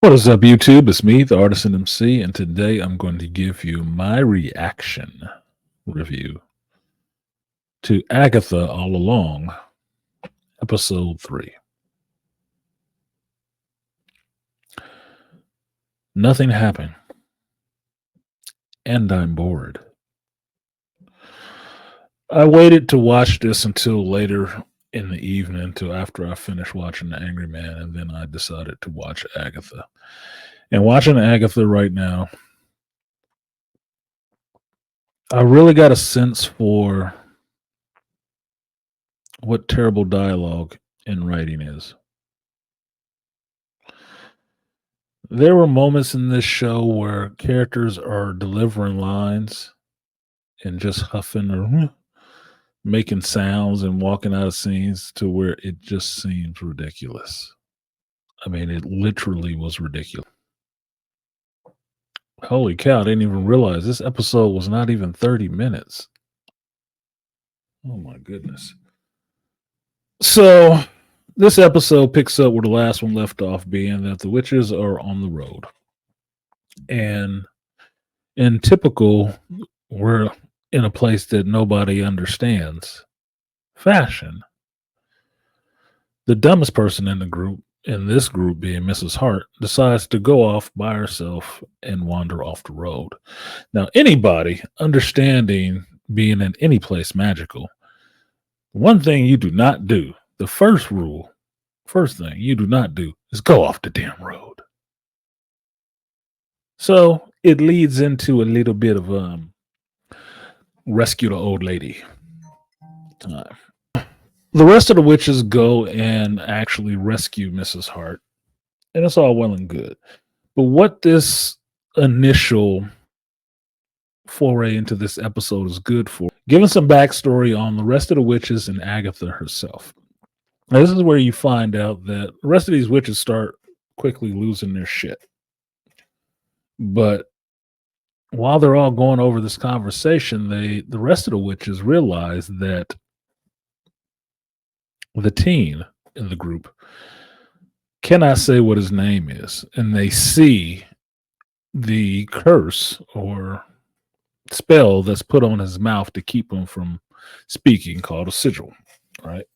What is up, YouTube? It's me, the Artisan MC, and today I'm going to give you my reaction review to Agatha All Along, Episode 3. Nothing happened, and I'm bored. I waited to watch this until later in the evening, until after I finished watching The Angry Man, and then I decided to watch Agatha. And watching Agatha right now, I really got a sense for what terrible dialogue in writing is. There were moments in this show where characters are delivering lines and just huffing or making sounds and walking out of scenes to where it just seems ridiculous. I mean, it literally was ridiculous. Holy cow, I didn't even realize this episode was not even 30 minutes. Oh my goodness. So, this episode picks up where the last one left off, being that the witches are on the road. And in typical, we're in a place that nobody understands fashion. The dumbest person in this group being Mrs. Hart, decides to go off by herself and wander off the road. Now, anybody understanding being in any place magical, one thing you do not do, the first thing you do not do is go off the damn road. So it leads into a little bit of rescue the old lady time. The rest of the witches go and actually rescue Mrs. Hart, and it's all well and good. But what this initial foray into this episode is good for, giving some backstory on the rest of the witches and Agatha herself. Now, this is where you find out that the rest of these witches start quickly losing their shit. But while they're all going over this conversation, the rest of the witches realize that the teen in the group cannot say what his name is, and they see the curse or spell that's put on his mouth to keep him from speaking, called a sigil. Right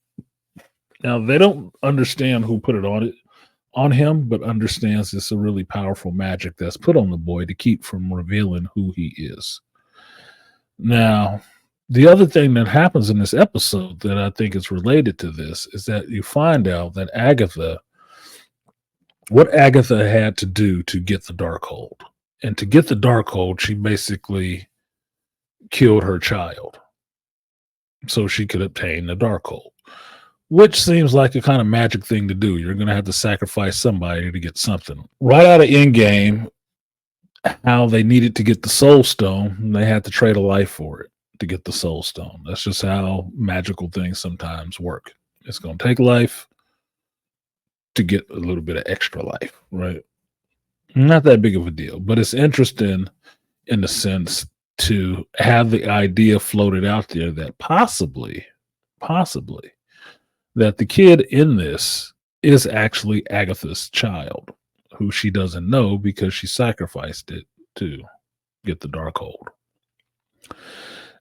now, they don't understand who put it on him, but understands it's a really powerful magic that's put on the boy to keep from revealing who he is. Now, the other thing that happens in this episode that I think is related to this is that you find out that what Agatha had to do to get the Darkhold. And to get the Darkhold, she basically killed her child so she could obtain the Darkhold, which seems like a kind of magic thing to do. You're going to have to sacrifice somebody to get something. Right out of Endgame, how they needed to get the Soul Stone, they had to trade a life for it to get the Soul Stone. That's just how magical things sometimes work. It's going to take life to get a little bit of extra life, right? Not that big of a deal, but it's interesting in the sense to have the idea floated out there that possibly, that the kid in this is actually Agatha's child, who she doesn't know because she sacrificed it to get the Darkhold.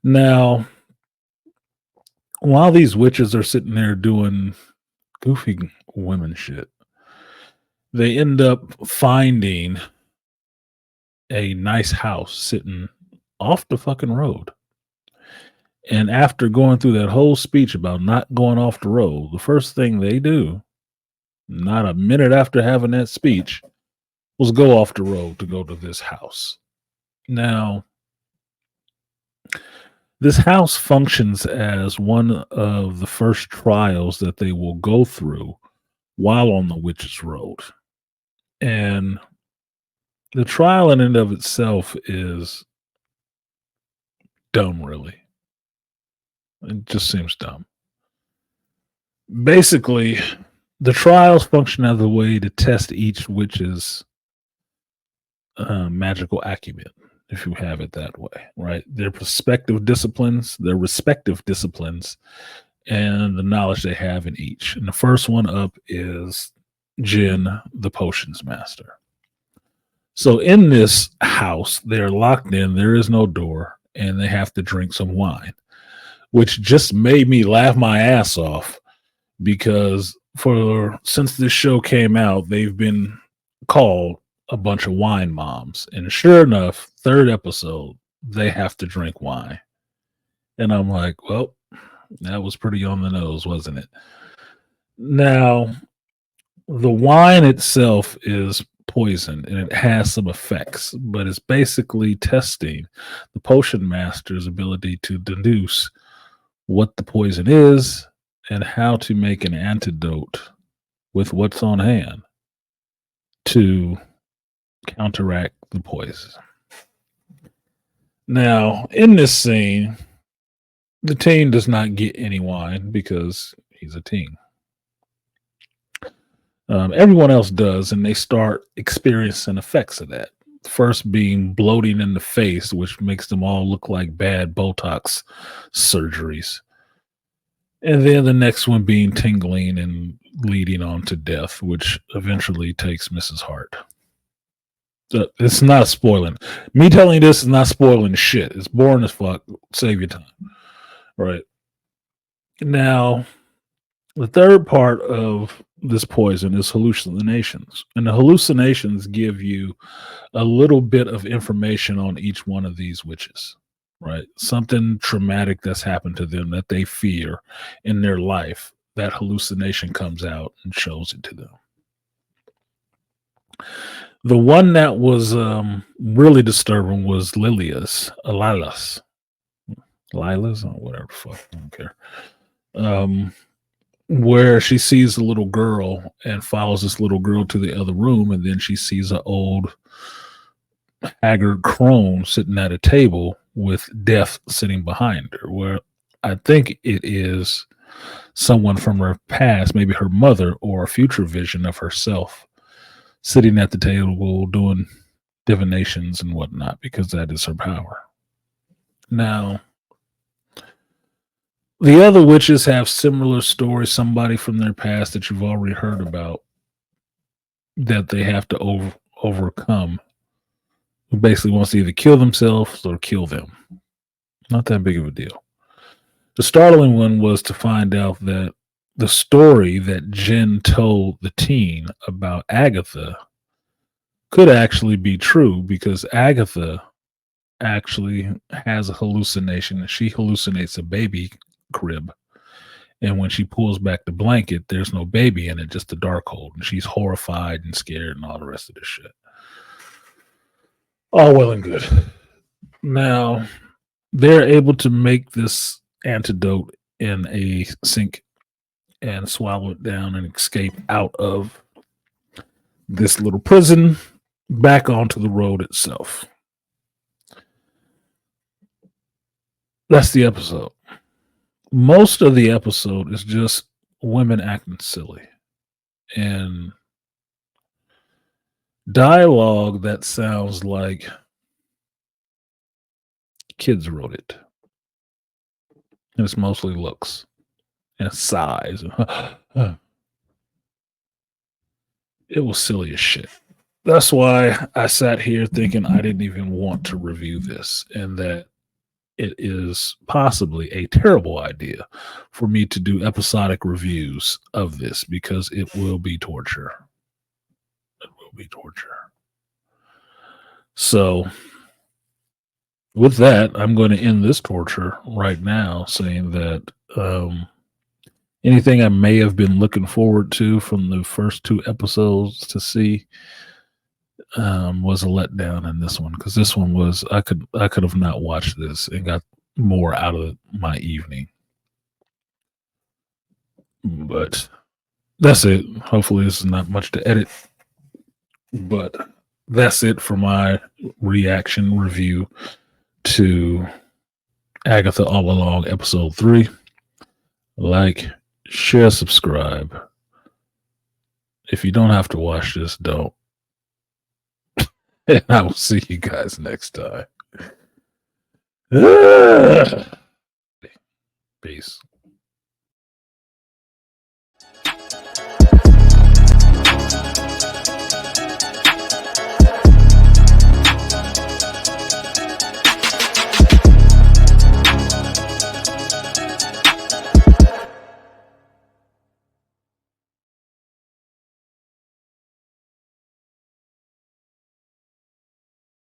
Now, while these witches are sitting there doing goofy women shit, they end up finding a nice house sitting off the fucking road. And after going through that whole speech about not going off the road, the first thing they do, not a minute after having that speech, was go off the road to go to this house. Now, this house functions as one of the first trials that they will go through while on the Witch's Road. And the trial in and of itself is dumb, really. It just seems dumb. Basically, the trials function as a way to test each witch's magical acumen, if you have it that way, right? Their respective disciplines, and the knowledge they have in each. And the first one up is Jin, the potions master. So in this house, they're locked in. There is no door, and they have to drink some wine, which just made me laugh my ass off because for since this show came out, they've been called a bunch of wine moms, and sure enough, third episode they have to drink wine, and I'm like, well, that was pretty on the nose, wasn't it? Now, the wine itself is poison and it has some effects, but it's basically testing the potion master's ability to deduce what the poison is and how to make an antidote with what's on hand to counteract the poison. Now, in this scene, the teen does not get any wine because he's a teen. Everyone else does, and they start experiencing effects of that. First being bloating in the face, which makes them all look like bad Botox surgeries. And then the next one being tingling and leading on to death, which eventually takes Mrs. Hart. It's not spoiling. Me telling you this is not spoiling shit. It's boring as fuck. Save your time. Right. Now, the third part of this poison is hallucinations. And the hallucinations give you a little bit of information on each one of these witches, right? Something traumatic that's happened to them that they fear in their life. That hallucination comes out and shows it to them. The one that was really disturbing was Lila's, or whatever the fuck, I don't care. Where she sees the little girl and follows this little girl to the other room, and then she sees an old haggard crone sitting at a table with death sitting behind her, where I think it is someone from her past, maybe her mother or a future vision of herself sitting at the table doing divinations and whatnot, because that is her power. Now, the other witches have similar stories, somebody from their past that you've already heard about that they have to overcome, who basically wants to either kill themselves or kill them. Not that big of a deal. The startling one was to find out that the story that Jen told the teen about Agatha could actually be true, because Agatha actually has a hallucination. She hallucinates a baby crib, and when she pulls back the blanket, there's no baby in it, just a dark hole, and she's horrified and scared and all the rest of this shit. All well and good. Now, they're able to make this antidote in a sink and swallow it down and escape out of this little prison back onto the road itself. That's the episode. Most of the episode is just women acting silly and dialogue that sounds like kids wrote it. And it's mostly looks and sighs. It was silly as shit. That's why I sat here thinking I didn't even want to review this, and that it is possibly a terrible idea for me to do episodic reviews of this, because it will be torture. It will be torture. So, with that, I'm going to end this torture right now, saying that anything I may have been looking forward to from the first two episodes to see was a letdown in this one, because this one was I could have not watched this and got more out of my evening. But that's it. Hopefully this is not much to edit, but that's it for my reaction review to Agatha All Along episode 3. Like, share, subscribe. If you don't have to watch this, don't. And I will see you guys next time. Peace.